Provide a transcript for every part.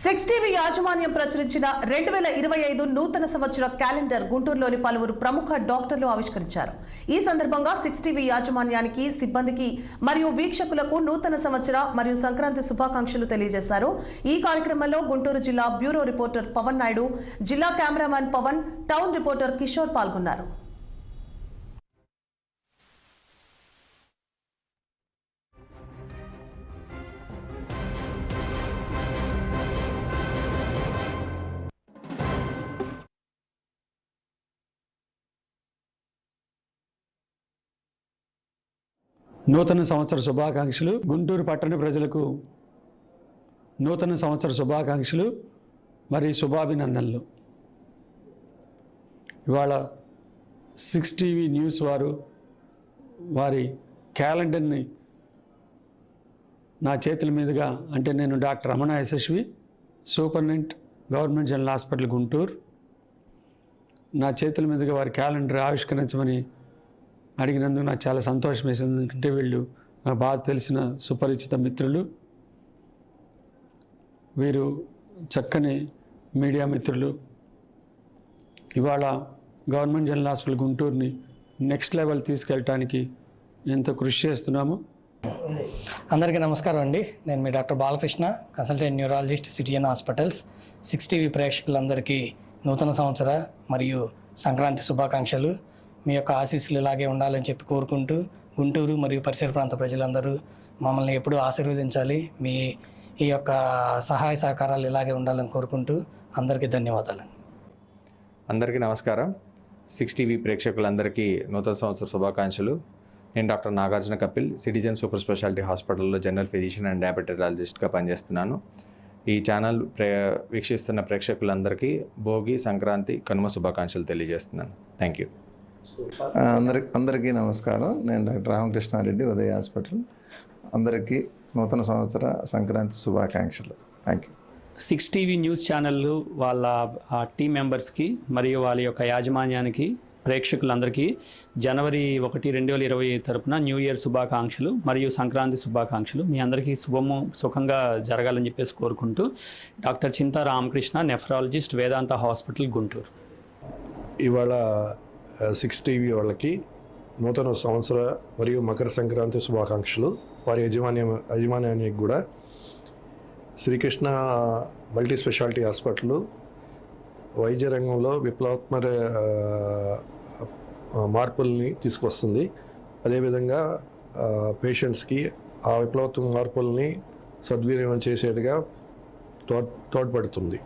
Six TV యాజమాన్యం ప్రచురించిన 2025 నూతన సంవత్సర క్యాలెండర్ గుంటూరులోని పలువురు ప్రముఖ డాక్టర్లు ఆవిష్కరించారు. ఈ సందర్భంగా సిక్స్ టీవీ యాజమాన్యానికి, సిబ్బందికి మరియు వీక్షకులకు నూతన సంవత్సర మరియు సంక్రాంతి శుభాకాంక్షలు తెలియజేశారు. ఈ కార్యక్రమంలో గుంటూరు జిల్లా బ్యూరో రిపోర్టర్ పవన్ నాయుడు, జిల్లా cameraman Pavan, town reporter Kishore పాల్గొన్నారు. నూతన సంవత్సర శుభాకాంక్షలు. గుంటూరు పట్టణ ప్రజలకు నూతన సంవత్సర శుభాకాంక్షలు మరియు శుభాభినందనలు. ఇవాళ సిక్స్ టీవీ న్యూస్ వారి క్యాలెండర్ని నా చేతుల మీదుగా, అంటే నేను doctor Ramana Yashasvi, superintendent government general hospital Guntur, నా చేతుల మీదుగా వారి క్యాలెండర్ ఆవిష్కరించమని అడిగినందుకు నాకు చాలా సంతోషం వేసింది. ఎందుకంటే వీళ్ళు నాకు బాగా తెలిసిన సుపరిచిత మిత్రులు, వీరు చక్కని మీడియా మిత్రులు. ఇవాళ గవర్నమెంట్ జనరల్ హాస్పిటల్ గుంటూరుని నెక్స్ట్ లెవెల్ తీసుకెళ్ళటానికి ఎంతో కృషి చేస్తున్నాము. అందరికీ నమస్కారం అండి. నేను మీ doctor Balakrishna, consultant neurologist, citizen hospitals. Six TV ప్రేక్షకులందరికీ నూతన సంవత్సర మరియు సంక్రాంతి శుభాకాంక్షలు. మీ యొక్క ఆశీస్సులు ఇలాగే ఉండాలని చెప్పి కోరుకుంటూ, గుంటూరు మరియు పరిసర ప్రాంత ప్రజలందరూ మమ్మల్ని ఎప్పుడూ ఆశీర్వదించాలి. మీ ఈ యొక్క సహాయ సహకారాలు ఇలాగే ఉండాలని కోరుకుంటూ అందరికీ ధన్యవాదాలు. అందరికీ నమస్కారం. సిక్స్ టీవీ ప్రేక్షకులందరికీ నూతన సంవత్సర శుభాకాంక్షలు. నేను doctor Nagarjuna Kapil, citizen super speciality హాస్పిటల్లో జనరల్ ఫిజిషియన్ అండ్ డయాబెటాలజిస్ట్గా పనిచేస్తున్నాను. ఈ ఛానల్ వీక్షిస్తున్న ప్రేక్షకులందరికీ భోగి, సంక్రాంతి, కనుమ శుభాకాంక్షలు తెలియజేస్తున్నాను. Thank you. అందరికీ నమస్కారం. నేను డాక్టర్ రామకృష్ణారెడ్డి, ఉదయ హాస్పిటల్. అందరికీ నూతన సంవత్సర సంక్రాంతి శుభాకాంక్షలు. Thank you. Six TV news channel వాళ్ళ టీం మెంబర్స్కి మరియు వాళ్ళ యొక్క యాజమాన్యానికి, ప్రేక్షకులందరికీ జనవరి 1, 2020 తరపున న్యూ ఇయర్ శుభాకాంక్షలు మరియు సంక్రాంతి శుభాకాంక్షలు. మీ అందరికీ సుఖంగా జరగాలని చెప్పేసి కోరుకుంటూ, డాక్టర్ చింతా రామకృష్ణ, నెఫ్రాలజిస్ట్, వేదాంత హాస్పిటల్, గుంటూరు. ఇవాళ సిక్స్ టీవీ వాళ్ళకి నూతన సంవత్సర మరియు మకర సంక్రాంతి శుభాకాంక్షలు. వారి యజమాన్యానికి కూడా శ్రీకృష్ణ మల్టీ స్పెషాలిటీ హాస్పిటల్ వైద్య రంగంలో విప్లవాత్మక మార్పుల్ని తీసుకొస్తుంది. అదేవిధంగా పేషెంట్స్కి ఆ విప్లవాత్మక మార్పుల్ని సద్వినియోగం చేసేదిగా తోడ్పడుతుంది.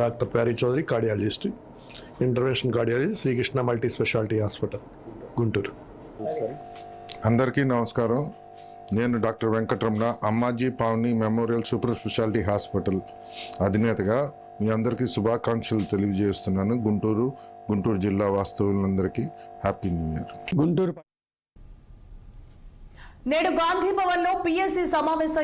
Doctor Pyari Chowdary, cardiologist, intervention cardiology, Srikrishna multi speciality hospital, Guntur. అందరికీ నమస్కారం. నేను doctor Venkataramana, Ammaji Pavani memorial super speciality hospital అధినేతగా మీ అందరికీ శుభాకాంక్షలు తెలియజేస్తున్నాను. గుంటూరు జిల్లా వాస్తవులందరికీ హ్యాపీ న్యూ ఇయర్. గుంటూరు నేడు గాంధీ భవన్ లో పిఎస్సి సమావేశం